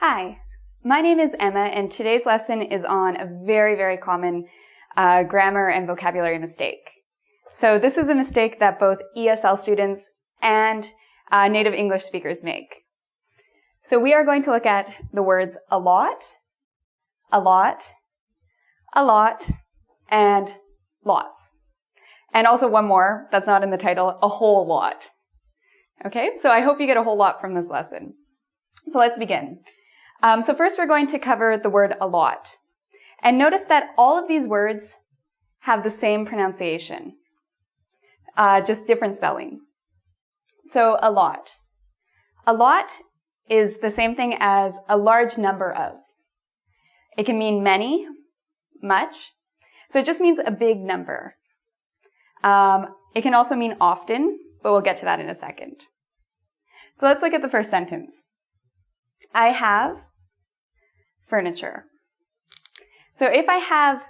Hi, my name is Emma, and today's lesson is on a very common grammar and vocabulary mistake. So this is a mistake that both ESL students and native English speakers make. So we are going to look at the words allot, allot, and lots. And also one more that's not in the title, a whole lot. Okay, so I hope you get a whole lot from this lesson. So let's begin. So first we're going to cover the word allot. And notice that all of these words have the same pronunciation, just different spelling. So allot. Allot is the same thing as a large number of. It can mean many, much. So it just means a big number. It can also mean often, but we'll get to that in a second. So let's look at the first sentence. I have furniture. So if I have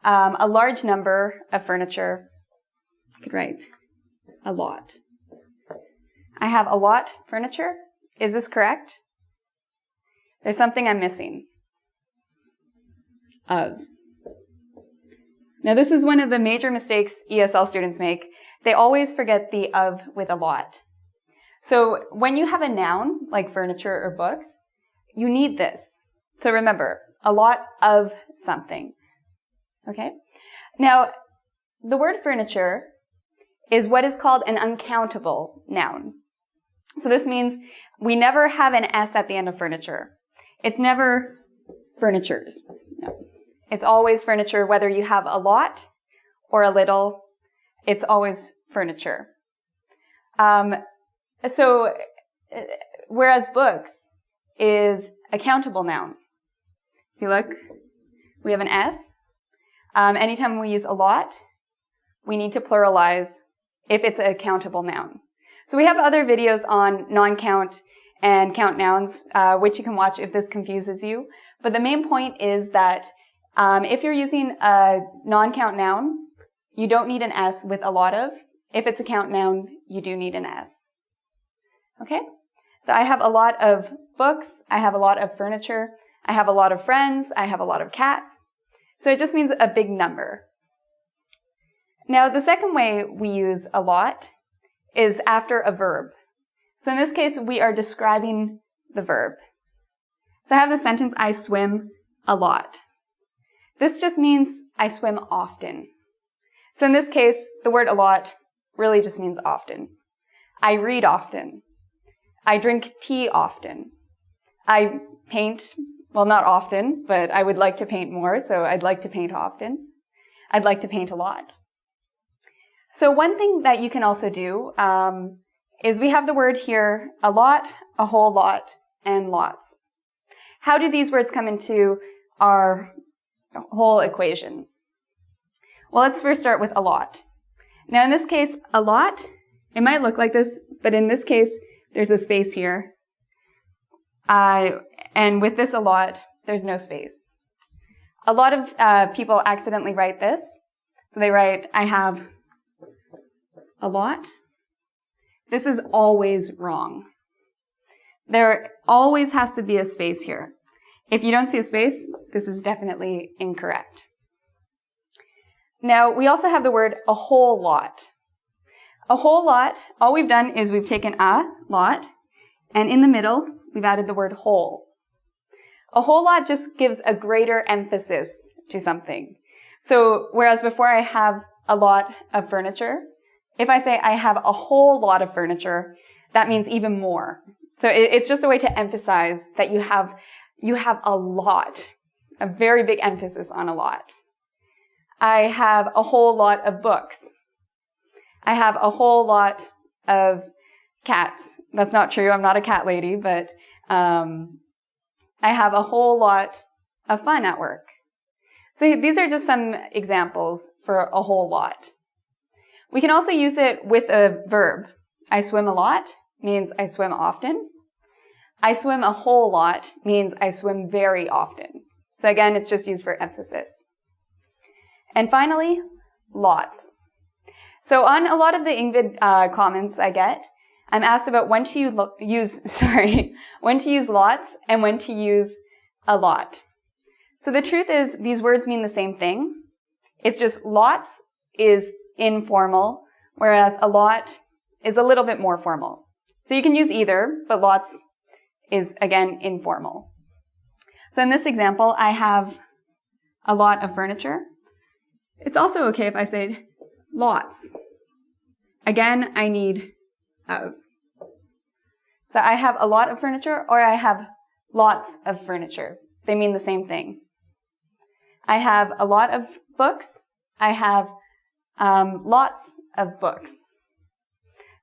a large number of furniture, I could write a lot. I have a lot furniture. Is this correct? There's something I'm missing. Of. Now this is one of the major mistakes ESL students make. They always forget the of with a lot. So when you have a noun, like furniture or books, you need this. So remember, a lot of something. Okay? Now, the word furniture is what is called an uncountable noun. So this means we never have an S at the end of furniture. It's never furnitures. No. It's always furniture, whether you have a lot or a little, it's always furniture. So, whereas books is a countable noun. If you look, we have an S. Anytime we use a lot, we need to pluralize if it's a countable noun. So we have other videos on non-count and count nouns, which you can watch if this confuses you. But the main point is that if you're using a non-count noun, you don't need an S with a lot of. If it's a count noun, you do need an S. Okay? So I have a lot of books, I have a lot of furniture, I have a lot of friends, I have a lot of cats. So it just means a big number. Now the second way we use a lot is after a verb. So in this case, we are describing the verb. So I have the sentence, I swim a lot. This just means I swim often. So in this case, the word a lot really just means often. I read often. I drink tea often. I paint, well, not often, but I would like to paint more, so I'd like to paint often. I'd like to paint a lot. So one thing that you can also do is we have the word here, a lot, a whole lot, and lots. How do these words come into our whole equation? Well, let's first start with a lot. Now in this case, a lot, it might look like this, but in this case, there's a space here. And with this a lot, there's no space. A lot of people accidentally write this. So they write, I have a lot. This is always wrong. There always has to be a space here. If you don't see a space, this is definitely incorrect. Now, we also have the word a whole lot. A whole lot, all we've done is we've taken a lot, and in the middle, we've added the word whole. A whole lot just gives a greater emphasis to something. So, whereas before I have a lot of furniture, if I say I have a whole lot of furniture, that means even more. So it's just a way to emphasize that you have a lot, a very big emphasis on a lot. I have a whole lot of books. I have a whole lot of cats. That's not true. I'm not a cat lady, but I have a whole lot of fun at work. So these are just some examples for a whole lot. We can also use it with a verb. I swim a lot means I swim often. I swim a whole lot means I swim very often. So again, it's just used for emphasis. And finally, lots. So on a lot of the IngVid comments I get, I'm asked about when to use lots and when to use a lot. So the truth is, these words mean the same thing. It's just lots is informal, whereas a lot is a little bit more formal. So you can use either, but lots is, again, informal. So in this example, I have a lot of furniture. It's also okay if I say lots. Again, I need of. So I have a lot of furniture, or I have lots of furniture. They mean the same thing. I have a lot of books. I have lots of books.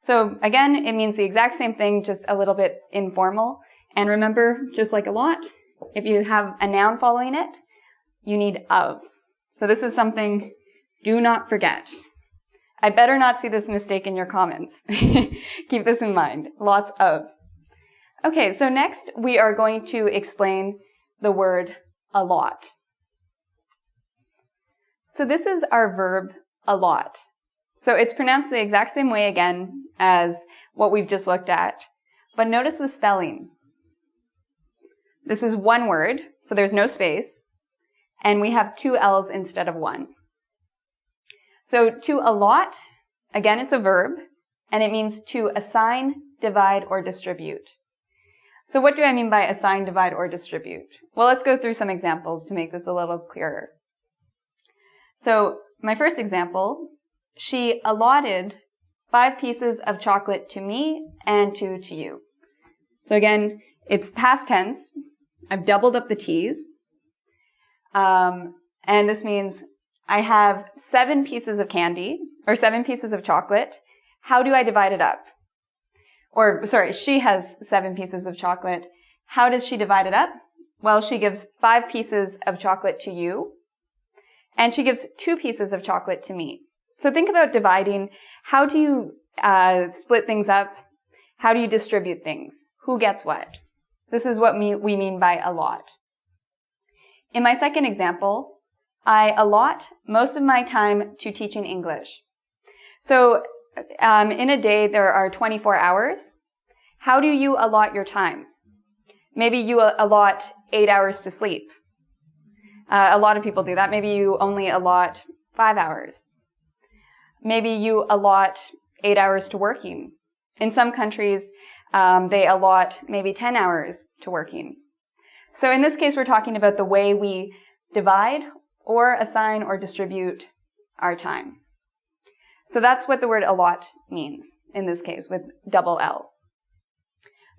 So again, it means the exact same thing, just a little bit informal. And remember, just like a lot, if you have a noun following it, you need of. So this is something, do not forget. I better not see this mistake in your comments. Keep this in mind. Lots of. Okay, so next we are going to explain the word allot. So this is our verb allot. So it's pronounced the exact same way again as what we've just looked at. But notice the spelling. This is one word, so there's no space. And we have two L's instead of one. So to allot, again, it's a verb, and it means to assign, divide, or distribute. So what do I mean by assign, divide, or distribute? Well, let's go through some examples to make this a little clearer. So my first example, she allotted 5 pieces of chocolate to me and 2 to you. So again, it's past tense. I've doubled up the T's. And this means I have 7 pieces of candy, or 7 pieces of chocolate. How do I divide it up? Or, sorry, she has 7 pieces of chocolate. How does she divide it up? Well, she gives 5 pieces of chocolate to you, and she gives 2 pieces of chocolate to me. So think about dividing. How do you split things up? How do you distribute things? Who gets what? This is what we mean by allot. In my second example, I allot most of my time to teaching English. So in a day, there are 24 hours. How do you allot your time? Maybe you allot 8 hours to sleep. A lot of people do that. Maybe you only allot 5 hours. Maybe you allot 8 hours to working. In some countries, they allot maybe 10 hours to working. So in this case, we're talking about the way we divide or assign or distribute our time. So that's what the word allot means in this case with double L.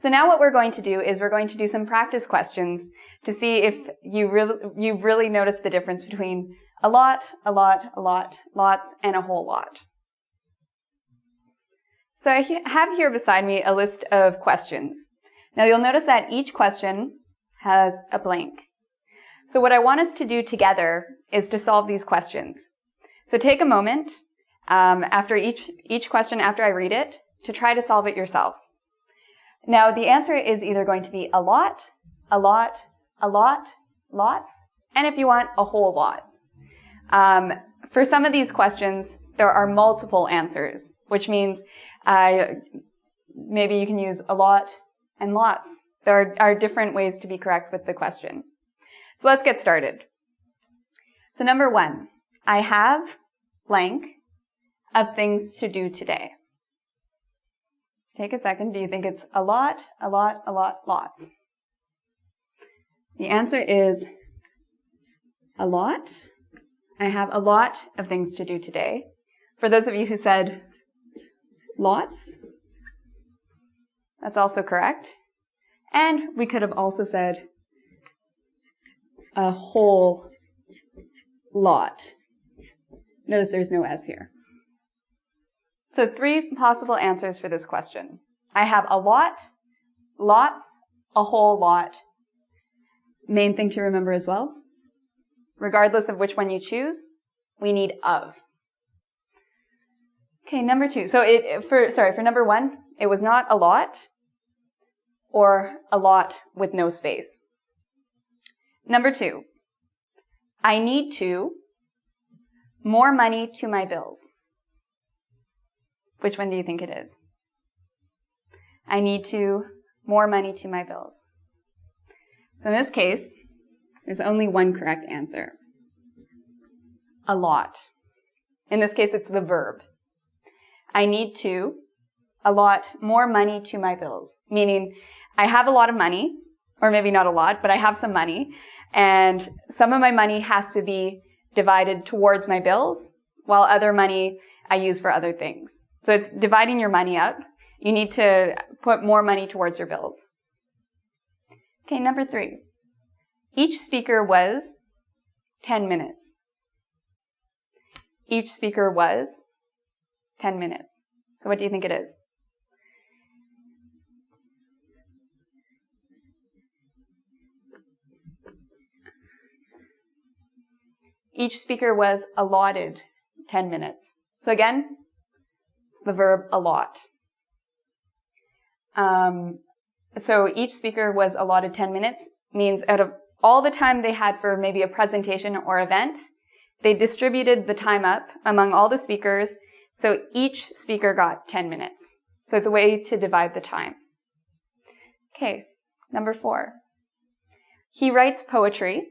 So now what we're going to do is we're going to do some practice questions to see if you've really noticed the difference between a lot, lots, and a whole lot. So I have here beside me a list of questions. Now you'll notice that each question has a blank. So what I want us to do together is to solve these questions. So take a moment after each question after I read it to try to solve it yourself. Now the answer is either going to be a lot, lots, and if you want, a whole lot. For some of these questions, there are multiple answers, which means maybe you can use a lot and lots. There are different ways to be correct with the question. So let's get started. So number 1, I have blank of things to do today. Take a second. Do you think it's a lot, lots? The answer is a lot. I have a lot of things to do today. For those of you who said lots, that's also correct. And we could have also said a whole lot. Notice there's no S here. So 3 possible answers for this question. I have a lot, lots, a whole lot. Main thing to remember as well, regardless of which one you choose, we need of. Okay, number 2. So for number 1, it was not a lot or a lot with no space. Number 2, I need more money to my bills. Which one do you think it is? I need more money to my bills. So in this case, there's only one correct answer. Allot. In this case, it's the verb. I need to allot more money to my bills, meaning I have a lot of money, or maybe not a lot, but I have some money, and some of my money has to be divided towards my bills, while other money I use for other things. So it's dividing your money up. You need to put more money towards your bills. Okay, number 3. Each speaker was 10 minutes. Each speaker was 10 minutes. So what do you think it is? Each speaker was allotted 10 minutes. So again, the verb allot. So each speaker was allotted 10 minutes means out of all the time they had for maybe a presentation or event, they distributed the time up among all the speakers, so each speaker got 10 minutes. So it's a way to divide the time. Okay, number 4. He writes poetry.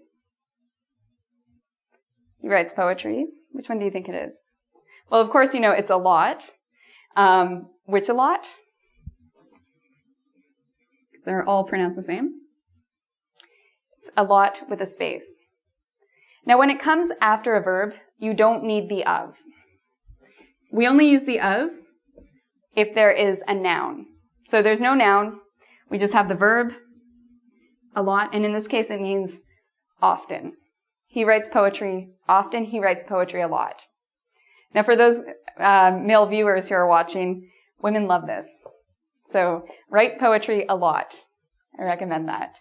He writes poetry. Which one do you think it is? Well, of course, you know it's allot. Which allot? They're all pronounced the same. It's allot with a space. Now, when it comes after a verb, you don't need the of. We only use the of if there is a noun. So there's no noun. We just have the verb, allot, and in this case it means often. He writes poetry often. He writes poetry a lot. Now, for those male viewers who are watching, women love this. So write poetry a lot. I recommend that.